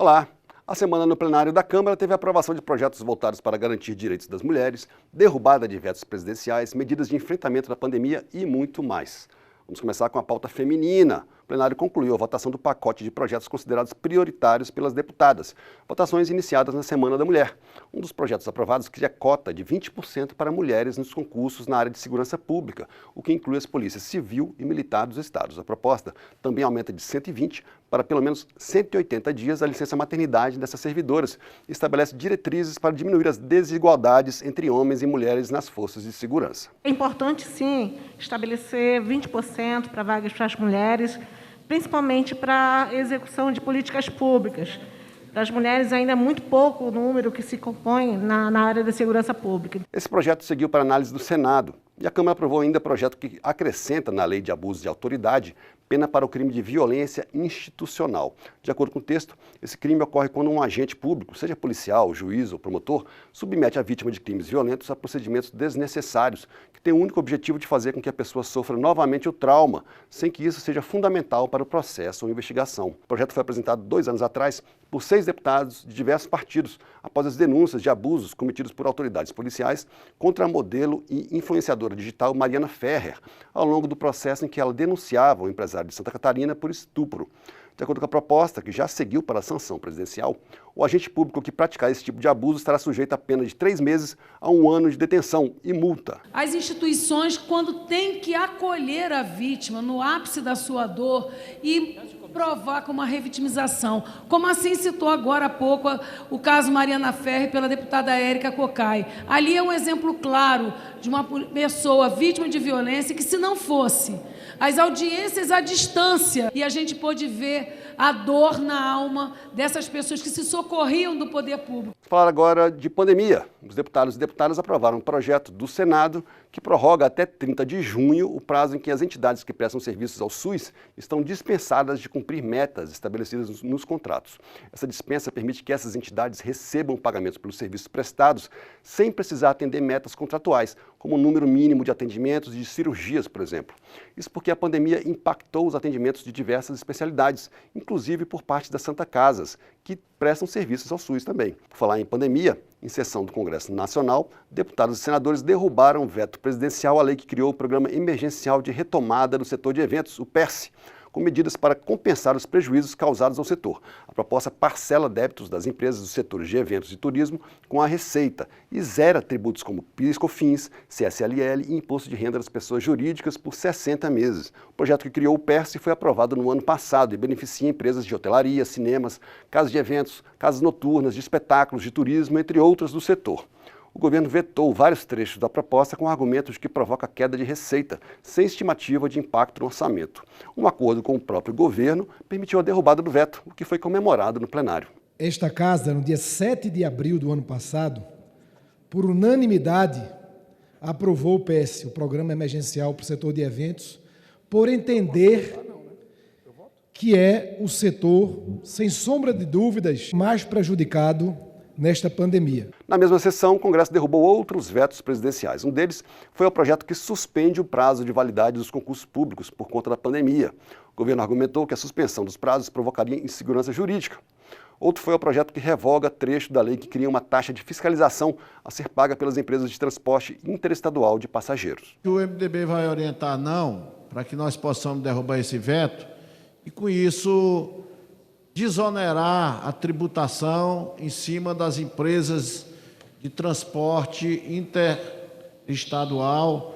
Olá! A semana no plenário da Câmara teve a aprovação de projetos voltados para garantir direitos das mulheres, derrubada de vetos presidenciais, medidas de enfrentamento da pandemia e muito mais. Vamos começar com a pauta feminina. O plenário concluiu a votação do pacote de projetos considerados prioritários pelas deputadas. Votações iniciadas na Semana da Mulher. Um dos projetos aprovados cria cota de 20% para mulheres nos concursos na área de segurança pública, o que inclui as polícias civil e militar dos estados. A proposta também aumenta de 120 para pelo menos 180 dias a licença maternidade dessas servidoras e estabelece diretrizes para diminuir as desigualdades entre homens e mulheres nas forças de segurança. É importante, sim, estabelecer 20% para vagas para as mulheres, principalmente para a execução de políticas públicas. Das mulheres ainda é muito pouco o número que se compõe na área da segurança pública. Esse projeto seguiu para análise do Senado e a Câmara aprovou ainda projeto que acrescenta na lei de abuso de autoridade pena para o crime de violência institucional. De acordo com o texto, esse crime ocorre quando um agente público, seja policial, juiz ou promotor, submete a vítima de crimes violentos a procedimentos desnecessários, que têm o único objetivo de fazer com que a pessoa sofra novamente o trauma, sem que isso seja fundamental para o processo ou investigação. O projeto foi apresentado 2 anos atrás por 6 deputados de diversos partidos, após as denúncias de abusos cometidos por autoridades policiais contra a modelo e influenciadora digital Mariana Ferrer, ao longo do processo em que ela denunciava o empresário de Santa Catarina por estupro. De acordo com a proposta, que já seguiu para a sanção presidencial, o agente público que praticar esse tipo de abuso estará sujeito a pena de 3 meses a 1 ano de detenção e multa. As instituições, quando têm que acolher a vítima no ápice da sua dor e provar como uma revitimização, como assim citou agora há pouco o caso Mariana Ferrer pela deputada Érica Cocai. Ali é um exemplo claro de uma pessoa vítima de violência que, se não fosse as audiências à distância, e a gente pôde ver a dor na alma dessas pessoas que se socorriam do poder público. Falar agora de pandemia. Os deputados e deputadas aprovaram um projeto do Senado que prorroga até 30 de junho o prazo em que as entidades que prestam serviços ao SUS estão dispensadas de cumprir metas estabelecidas nos contratos. Essa dispensa permite que essas entidades recebam pagamentos pelos serviços prestados sem precisar atender metas contratuais, como o número mínimo de atendimentos e de cirurgias, por exemplo. Isso porque a pandemia impactou os atendimentos de diversas especialidades, inclusive por parte das Santa Casas, que prestam serviços ao SUS também. Por falar em pandemia, em sessão do Congresso Nacional, deputados e senadores derrubaram o veto presidencial à lei que criou o Programa Emergencial de Retomada do Setor de Eventos, o PERSE, com medidas para compensar os prejuízos causados ao setor. A proposta parcela débitos das empresas dos setores de eventos e turismo com a Receita e zera tributos como PIS, COFINS, CSLL e Imposto de Renda das Pessoas Jurídicas por 60 meses. O projeto que criou o PERSE foi aprovado no ano passado e beneficia empresas de hotelaria, cinemas, casas de eventos, casas noturnas, de espetáculos, de turismo, entre outras do setor. O governo vetou vários trechos da proposta com argumentos de que provoca queda de receita, sem estimativa de impacto no orçamento. Um acordo com o próprio governo permitiu a derrubada do veto, o que foi comemorado no plenário. Esta Casa, no dia 7 de abril do ano passado, por unanimidade, aprovou o PES, o Programa Emergencial para o Setor de Eventos, por entender que é o setor, sem sombra de dúvidas, mais prejudicado nesta pandemia. Na mesma sessão, o Congresso derrubou outros vetos presidenciais. Um deles foi o projeto que suspende o prazo de validade dos concursos públicos por conta da pandemia. O governo argumentou que a suspensão dos prazos provocaria insegurança jurídica. Outro foi o projeto que revoga trecho da lei que cria uma taxa de fiscalização a ser paga pelas empresas de transporte interestadual de passageiros. O MDB vai orientar não, para que nós possamos derrubar esse veto e, com isso, desonerar a tributação em cima das empresas de transporte interestadual,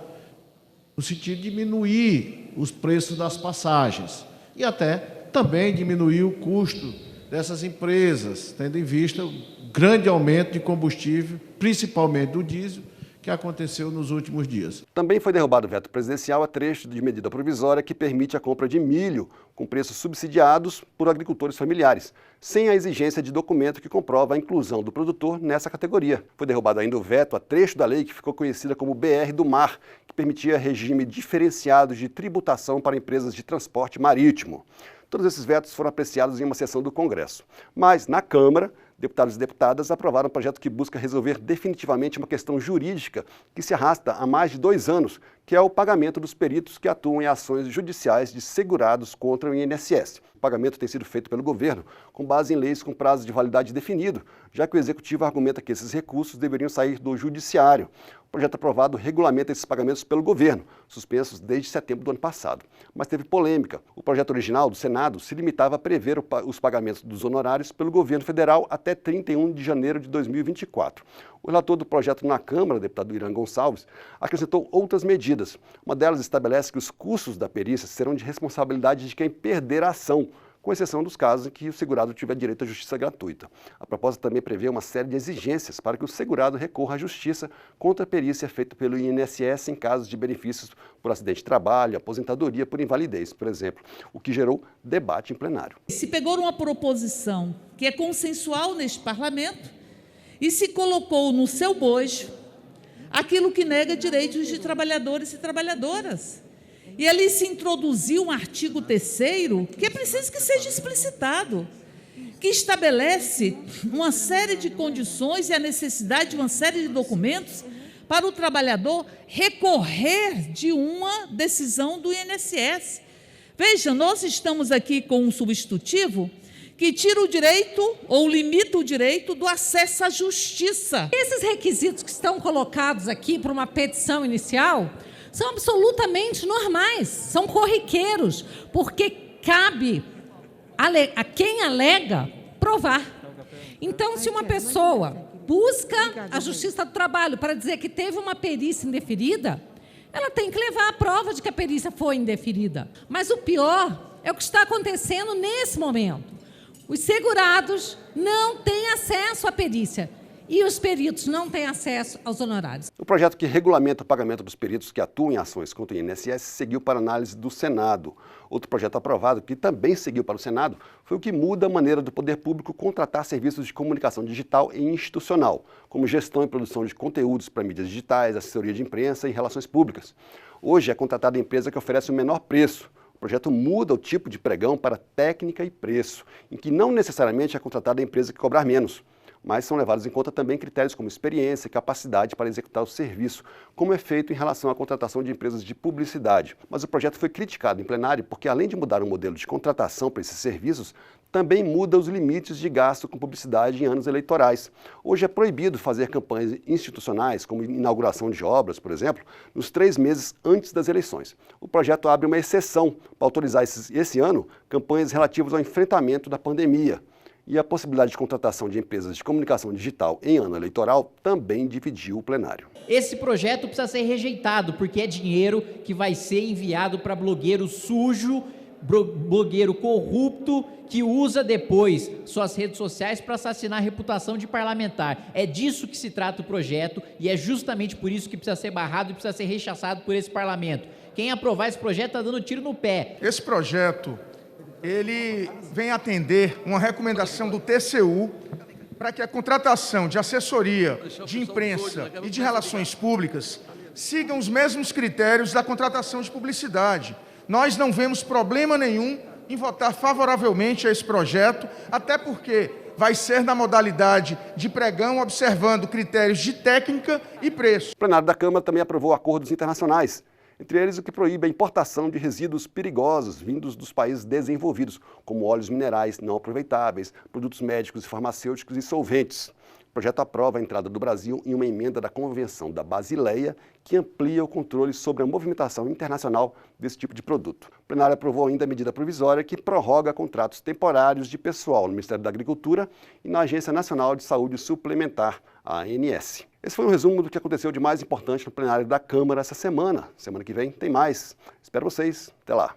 no sentido de diminuir os preços das passagens e até também diminuir o custo dessas empresas, tendo em vista o grande aumento de combustível, principalmente do diesel, que aconteceu nos últimos dias. Também foi derrubado o veto presidencial a trecho de medida provisória que permite a compra de milho com preços subsidiados por agricultores familiares, sem a exigência de documento que comprova a inclusão do produtor nessa categoria. Foi derrubado ainda o veto a trecho da lei que ficou conhecida como BR do Mar, que permitia regime diferenciado de tributação para empresas de transporte marítimo. Todos esses vetos foram apreciados em uma sessão do Congresso. Mas, na Câmara, deputados e deputadas aprovaram um projeto que busca resolver definitivamente uma questão jurídica que se arrasta há mais de 2 anos, que é o pagamento dos peritos que atuam em ações judiciais de segurados contra o INSS. O pagamento tem sido feito pelo governo com base em leis com prazo de validade definido, já que o Executivo argumenta que esses recursos deveriam sair do Judiciário. O projeto aprovado regulamenta esses pagamentos pelo governo, suspensos desde setembro do ano passado. Mas teve polêmica. O projeto original do Senado se limitava a prever os pagamentos dos honorários pelo governo federal até 31 de janeiro de 2024. O relator do projeto na Câmara, o deputado Irã Gonçalves, acrescentou outras medidas. Uma delas estabelece que os custos da perícia serão de responsabilidade de quem perder a ação, com exceção dos casos em que o segurado tiver direito à justiça gratuita. A proposta também prevê uma série de exigências para que o segurado recorra à justiça contra a perícia feita pelo INSS em casos de benefícios por acidente de trabalho, aposentadoria por invalidez, por exemplo, o que gerou debate em plenário. Se pegou uma proposição que é consensual neste parlamento e se colocou no seu bojo aquilo que nega direitos de trabalhadores e trabalhadoras. E ali se introduziu um artigo 3º que é preciso que seja explicitado, que estabelece uma série de condições e a necessidade de uma série de documentos para o trabalhador recorrer de uma decisão do INSS. Veja, nós estamos aqui com um substitutivo que tira o direito ou limita o direito do acesso à justiça. Esses requisitos que estão colocados aqui para uma petição inicial são absolutamente normais, são corriqueiros, porque cabe a quem alega provar. Então, se uma pessoa busca a Justiça do Trabalho para dizer que teve uma perícia indeferida, ela tem que levar a prova de que a perícia foi indeferida. Mas o pior é o que está acontecendo nesse momento. Os segurados não têm acesso à perícia. E os peritos não têm acesso aos honorários. O projeto que regulamenta o pagamento dos peritos que atuam em ações contra o INSS seguiu para análise do Senado. Outro projeto aprovado, que também seguiu para o Senado, foi o que muda a maneira do poder público contratar serviços de comunicação digital e institucional, como gestão e produção de conteúdos para mídias digitais, assessoria de imprensa e relações públicas. Hoje é contratada a empresa que oferece o menor preço. O projeto muda o tipo de pregão para técnica e preço, em que não necessariamente é contratada a empresa que cobrar menos, mas são levados em conta também critérios como experiência e capacidade para executar o serviço, como é feito em relação à contratação de empresas de publicidade. Mas o projeto foi criticado em plenário porque, além de mudar o modelo de contratação para esses serviços, também muda os limites de gasto com publicidade em anos eleitorais. Hoje é proibido fazer campanhas institucionais, como inauguração de obras, por exemplo, nos 3 meses antes das eleições. O projeto abre uma exceção para autorizar esse ano campanhas relativas ao enfrentamento da pandemia. E a possibilidade de contratação de empresas de comunicação digital em ano eleitoral também dividiu o plenário. Esse projeto precisa ser rejeitado, porque é dinheiro que vai ser enviado para blogueiro sujo, blogueiro corrupto, que usa depois suas redes sociais para assassinar a reputação de parlamentar. É disso que se trata o projeto e é justamente por isso que precisa ser barrado e precisa ser rechaçado por esse parlamento. Quem aprovar esse projeto está dando tiro no pé. Esse projeto ele vem atender uma recomendação do TCU para que a contratação de assessoria, de imprensa e de relações públicas sigam os mesmos critérios da contratação de publicidade. Nós não vemos problema nenhum em votar favoravelmente a esse projeto, até porque vai ser na modalidade de pregão, observando critérios de técnica e preço. O plenário da Câmara também aprovou acordos internacionais, entre eles o que proíbe a importação de resíduos perigosos vindos dos países desenvolvidos, como óleos minerais não aproveitáveis, produtos médicos e farmacêuticos e solventes. O projeto aprova a entrada do Brasil em uma emenda da Convenção da Basileia, que amplia o controle sobre a movimentação internacional desse tipo de produto. O plenário aprovou ainda a medida provisória que prorroga contratos temporários de pessoal no Ministério da Agricultura e na Agência Nacional de Saúde Suplementar, a ANS. Esse foi um resumo do que aconteceu de mais importante no plenário da Câmara essa semana. Semana que vem tem mais. Espero vocês. Até lá.